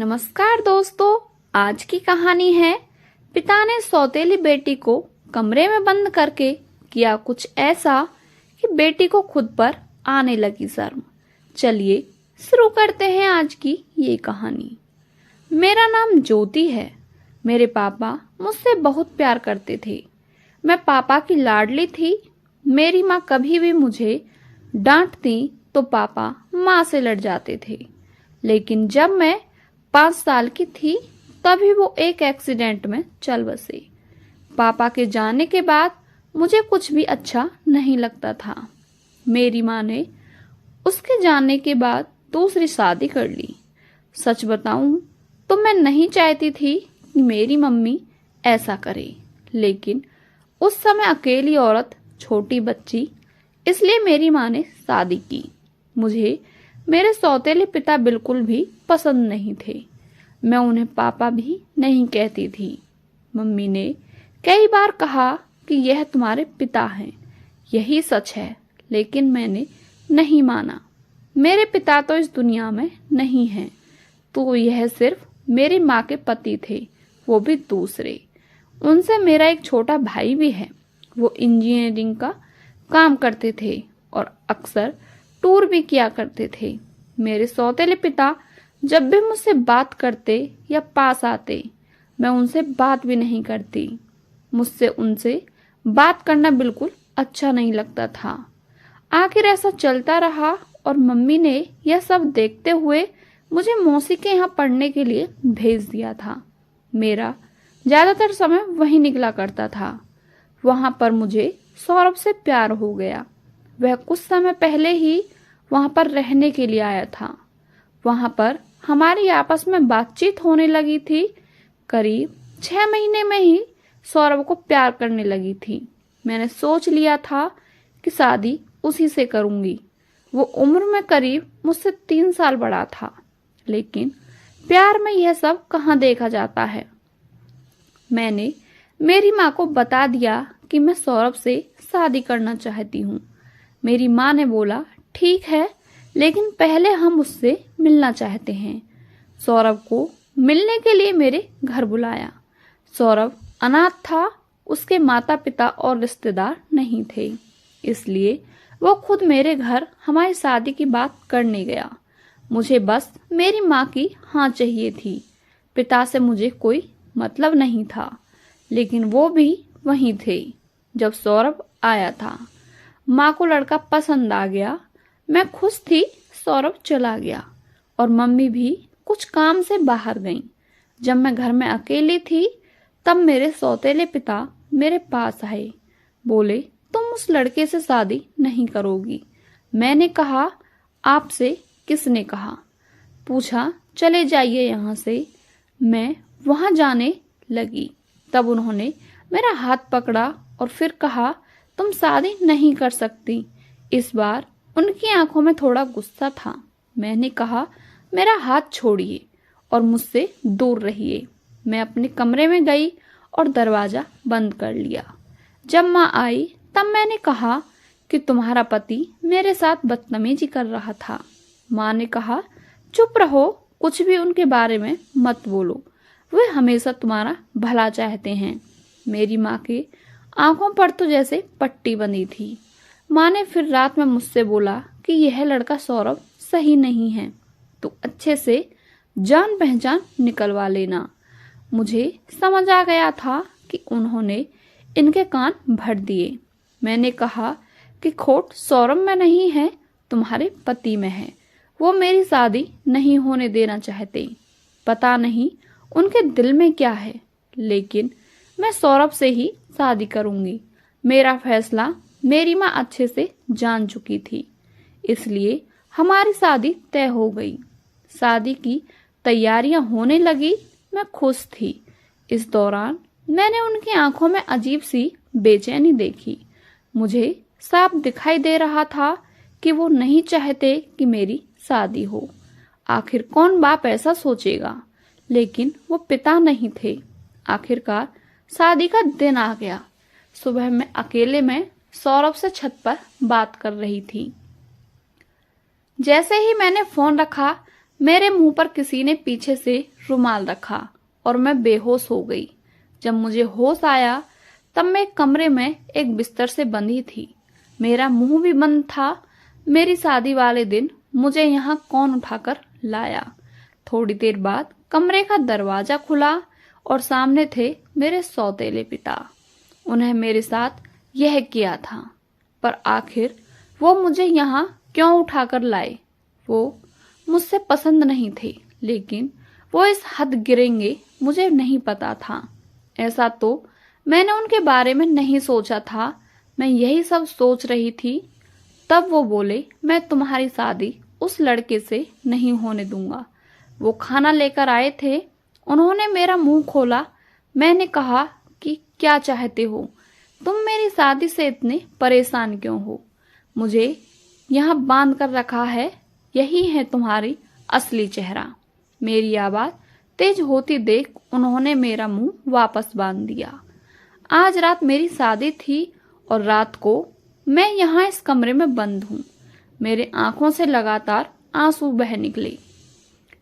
नमस्कार दोस्तों, आज की कहानी है पिता ने सौतेली बेटी को कमरे में बंद करके किया कुछ ऐसा कि बेटी को खुद पर आने लगी शर्म। चलिए शुरू करते हैं आज की ये कहानी। मेरा नाम ज्योति है। मेरे पापा मुझसे बहुत प्यार करते थे। मैं पापा की लाडली थी। मेरी माँ कभी भी मुझे डांटती तो पापा माँ से लड़ जाते थे। लेकिन जब मैं 5 साल की थी तभी वो एक एक्सीडेंट में चल बसे। पापा के जाने के बाद मुझे कुछ भी अच्छा नहीं लगता था। मेरी माँ ने उसके जाने के बाद दूसरी शादी कर ली। सच बताऊं तो मैं नहीं चाहती थी कि मेरी मम्मी ऐसा करे, लेकिन उस समय अकेली औरत, छोटी बच्ची, इसलिए मेरी माँ ने शादी की। मुझे मेरे सौतेले पिता बिल्कुल भी पसंद नहीं थे। मैं उन्हें पापा भी नहीं कहती थी। मम्मी ने कई बार कहा कि यह तुम्हारे पिता हैं, यही सच है, लेकिन मैंने नहीं माना। मेरे पिता तो इस दुनिया में नहीं हैं, तो यह सिर्फ मेरी माँ के पति थे, वो भी दूसरे। उनसे मेरा एक छोटा भाई भी है। वो इंजीनियरिंग का काम करते थे और अक्सर टूर भी किया करते थे। मेरे सौतेले पिता जब भी मुझसे बात करते या पास आते, मैं उनसे बात भी नहीं करती। मुझसे उनसे बात करना बिल्कुल अच्छा नहीं लगता था। आखिर ऐसा चलता रहा और मम्मी ने यह सब देखते हुए मुझे मौसी के यहाँ पढ़ने के लिए भेज दिया था। मेरा ज्यादातर समय वहीं निकला करता था। वहां पर मुझे सौरभ से प्यार हो गया। वह कुछ समय पहले ही वहां पर रहने के लिए आया था। वहां पर हमारी आपस में बातचीत होने लगी थी। करीब 6 महीने में ही सौरभ को प्यार करने लगी थी। मैंने सोच लिया था कि शादी उसी से करूंगी। वो उम्र में करीब मुझसे 3 साल बड़ा था, लेकिन प्यार में यह सब कहाँ देखा जाता है। मैंने मेरी माँ को बता दिया कि मैं सौरभ से शादी करना चाहती हूँ। मेरी माँ ने बोला ठीक है, लेकिन पहले हम उससे मिलना चाहते हैं। सौरभ को मिलने के लिए मेरे घर बुलाया। सौरभ अनाथ था, उसके माता पिता और रिश्तेदार नहीं थे, इसलिए वो खुद मेरे घर हमारी शादी की बात करने गया। मुझे बस मेरी माँ की हाँ चाहिए थी। पिता से मुझे कोई मतलब नहीं था, लेकिन वो भी वहीं थे जब सौरभ आया था। माँ को लड़का पसंद आ गया। मैं खुश थी। सौरभ चला गया और मम्मी भी कुछ काम से बाहर गईं। जब मैं घर में अकेली थी तब मेरे सौतेले पिता मेरे पास आए। बोले तुम उस लड़के से शादी नहीं करोगी। मैंने कहा आपसे किसने कहा? पूछा चले जाइए यहाँ से। मैं वहां जाने लगी। तब उन्होंने मेरा हाथ पकड़ा और फिर कहा तुम शादी नहीं कर सकती। इस बार उनकी आंखों में थोड़ा गुस्सा था। मैंने कहा मेरा हाथ छोड़िए और मुझसे दूर रहिए। मैं अपने कमरे में गई और दरवाजा बंद कर लिया। जब माँ आई तब मैंने कहा कि तुम्हारा पति मेरे साथ बदतमीजी कर रहा था। माँ ने कहा चुप रहो, कुछ भी उनके बारे में मत बोलो, वे हमेशा तुम्हारा भला चाहते हैं। मेरी माँ के आंखों पर तो जैसे पट्टी बंधी थी। माँ ने फिर रात में मुझसे बोला कि यह लड़का सौरभ सही नहीं है, तो अच्छे से जान पहचान निकलवा लेना। मुझे समझ आ गया था कि उन्होंने इनके कान भर दिए। मैंने कहा कि खोट सौरभ में नहीं है, तुम्हारे पति में है। वो मेरी शादी नहीं होने देना चाहते। पता नहीं उनके दिल में क्या है, लेकिन मैं सौरभ से ही शादी करूंगी। मेरा फैसला मेरी माँ अच्छे से जान चुकी थी, इसलिए हमारी शादी तय हो गई। शादी की तैयारियां होने लगी। मैं खुश थी। इस दौरान मैंने उनकी आंखों में अजीब सी बेचैनी देखी। मुझे साफ दिखाई दे रहा था कि वो नहीं चाहते कि मेरी शादी हो। आखिर कौन बाप ऐसा सोचेगा, लेकिन वो पिता नहीं थे। आखिरकार शादी का दिन आ गया। सुबह मैं अकेले में सौरभ से छत पर बात कर रही थी। जैसे ही मैंने फोन रखा, मेरे मुंह पर किसी ने पीछे से रुमाल रखा और मैं बेहोश हो गई। जब मुझे होश आया तब मैं कमरे में एक बिस्तर से बंधी थी। मेरा मुंह भी बंद था। मेरी शादी वाले दिन मुझे यहाँ कौन उठाकर लाया? थोड़ी देर बाद कमरे का दरवाजा खुला और सामने थे मेरे सौतेले पिता। उन्हें मेरे साथ यह किया था, पर आखिर वो मुझे यहाँ क्यों उठाकर लाए? वो मुझसे पसंद नहीं थे, लेकिन वो इस हद गिरेंगे मुझे नहीं पता था। ऐसा तो मैंने उनके बारे में नहीं सोचा था। मैं यही सब सोच रही थी। तब वो बोले, मैं तुम्हारी शादी उस लड़के से नहीं होने दूंगा। वो खाना लेकर आए थे। उन्होंने मेरा मुंह खोला। मैंने कहा कि क्या चाहते हो? तुम मेरी शादी से इतने परेशान क्यों हो? मुझे यहाँ बांध कर रखा है, यही है तुम्हारी असली चेहरा। मेरी आवाज तेज होती देख उन्होंने मेरा मुंह वापस बांध दिया। आज रात मेरी शादी थी और रात को मैं यहाँ इस कमरे में बंद हूँ। मेरे आंखों से लगातार आंसू बह निकले।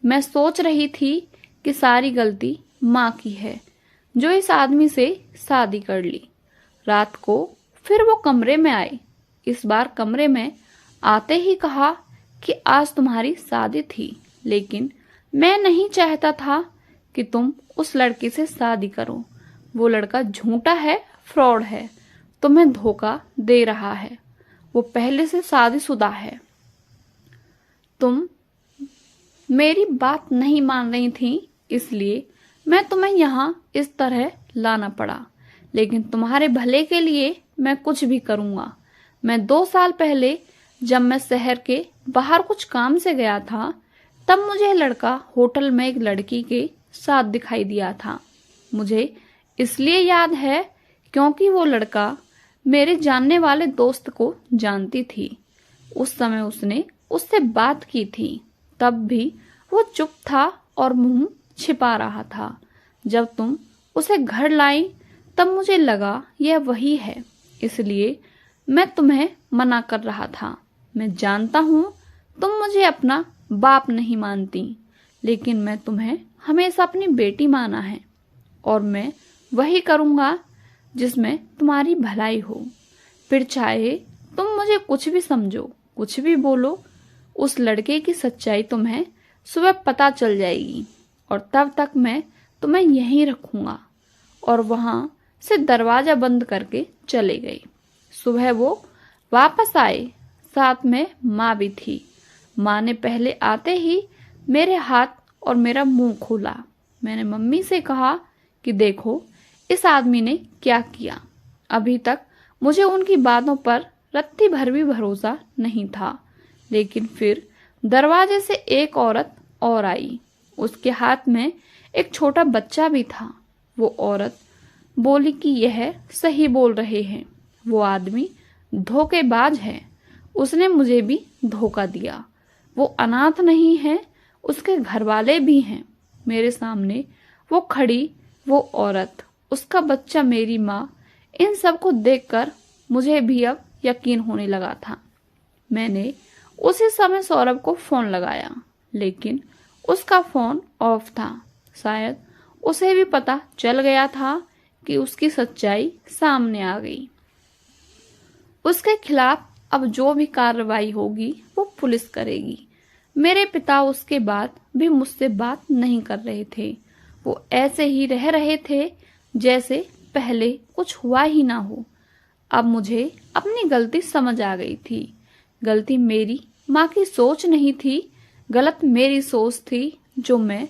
मैं सोच रही थी कि सारी गलती माँ की है, जो इस आदमी से शादी कर ली। रात को फिर वो कमरे में आए। इस बार कमरे में आते ही कहा कि आज तुम्हारी शादी थी, लेकिन मैं नहीं चाहता था कि तुम उस लड़की से शादी करो। वो लड़का झूठा है, फ्रॉड है, तुम्हें धोखा दे रहा है। वो पहले से शादीशुदा है। तुम मेरी बात नहीं मान रही थी, इसलिए मैं तुम्हें यहाँ इस तरह लाना पड़ा। लेकिन तुम्हारे भले के लिए मैं कुछ भी करूँगा। मैं 2 साल पहले जब मैं शहर के बाहर कुछ काम से गया था, तब मुझे लड़का होटल में एक लड़की के साथ दिखाई दिया था। मुझे इसलिए याद है क्योंकि वो लड़का मेरे जानने वाले दोस्त को जानती थी। उस समय उसने उससे बात की थी। तब भी वो चुप था और मुंह छिपा रहा था। जब तुम उसे घर लाई तब मुझे लगा यह वही है, इसलिए मैं तुम्हें मना कर रहा था। मैं जानता हूँ तुम मुझे अपना बाप नहीं मानती, लेकिन मैं तुम्हें हमेशा अपनी बेटी माना है और मैं वही करूँगा जिसमें तुम्हारी भलाई हो। फिर चाहे तुम मुझे कुछ भी समझो, कुछ भी बोलो, उस लड़के की सच्चाई तुम्हें सुबह पता चल जाएगी और तब तक मैं तुम्हें यहीं रखूँगा। और वहाँ से दरवाजा बंद करके चले गए। सुबह वो वापस आए, साथ में माँ भी थी। माँ ने पहले आते ही मेरे हाथ और मेरा मुंह खोला। मैंने मम्मी से कहा कि देखो इस आदमी ने क्या किया। अभी तक मुझे उनकी बातों पर रत्ती भर भी भरोसा नहीं था, लेकिन फिर दरवाजे से एक औरत और आई। उसके हाथ में एक छोटा बच्चा भी था। वो औरत बोली कि यह सही बोल रहे हैं, वो आदमी धोखेबाज है। उसने मुझे भी धोखा दिया। वो अनाथ नहीं है, उसके घर वाले भी हैं। मेरे सामने वो खड़ी वो औरत, उसका बच्चा, मेरी माँ, इन सब को देखकर मुझे भी अब यकीन होने लगा था। मैंने उसी समय सौरभ को फोन लगाया, लेकिन उसका फोन ऑफ था। शायद उसे भी पता चल गया था कि उसकी सच्चाई सामने आ गई। उसके खिलाफ अब जो भी कार्रवाई होगी वो पुलिस करेगी। मेरे पिता उसके बाद भी मुझसे बात नहीं कर रहे थे। वो ऐसे ही रह रहे थे जैसे पहले कुछ हुआ ही ना हो। अब मुझे अपनी गलती समझ आ गई थी। गलती मेरी माँ की सोच नहीं थी, गलत मेरी सोच थी, जो मैं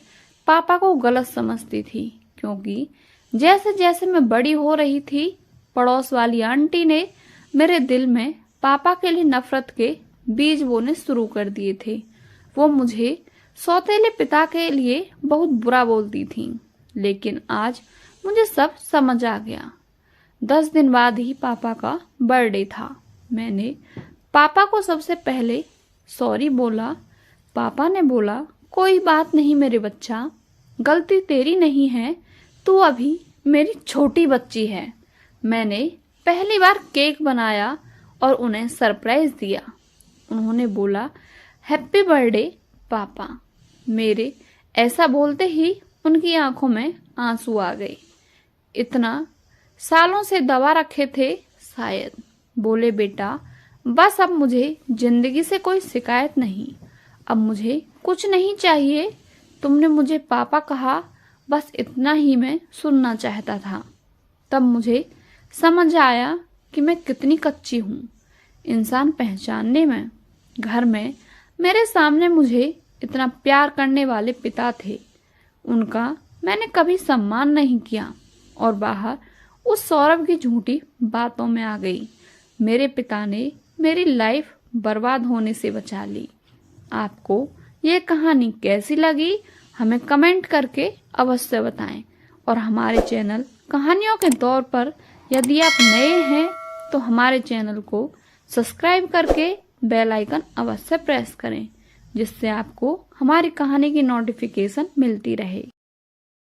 पापा को गलत समझती थी। क्योंकि जैसे जैसे मैं बड़ी हो रही थी, पड़ोस वाली आंटी ने मेरे दिल में पापा के लिए नफरत के बीज बोने शुरू कर दिए थे। वो मुझे सौतेले पिता के लिए बहुत बुरा बोलती थी, लेकिन आज मुझे सब समझ आ गया। 10 दिन बाद ही पापा का बर्थडे था। मैंने पापा को सबसे पहले सॉरी बोला। पापा ने बोला, कोई बात नहीं मेरे बच्चा, गलती तेरी नहीं है, तू अभी मेरी छोटी बच्ची है। मैंने पहली बार केक बनाया और उन्हें सरप्राइज दिया। उन्होंने बोला, हैप्पी बर्थडे पापा। मेरे ऐसा बोलते ही उनकी आंखों में आंसू आ गए। इतना सालों से दबा रखे थे शायद। बोले, बेटा बस अब मुझे जिंदगी से कोई शिकायत नहीं, अब मुझे कुछ नहीं चाहिए। तुमने मुझे पापा कहा, बस इतना ही मैं सुनना चाहता था। तब मुझे समझ आया कि मैं कितनी कच्ची हूँ इंसान पहचानने में। घर में मेरे सामने मुझे इतना प्यार करने वाले पिता थे, उनका मैंने कभी सम्मान नहीं किया और बाहर उस सौरभ की झूठी बातों में आ गई। मेरे पिता ने मेरी लाइफ बर्बाद होने से बचा ली। आपको ये कहानी कैसी लगी हमें कमेंट करके अवश्य बताएं और हमारे चैनल कहानियों के दौर पर यदि आप नए हैं तो हमारे चैनल को सब्सक्राइब करके बेल आइकन अवश्य प्रेस करें, जिससे आपको हमारी कहानी की नोटिफिकेशन मिलती रहे।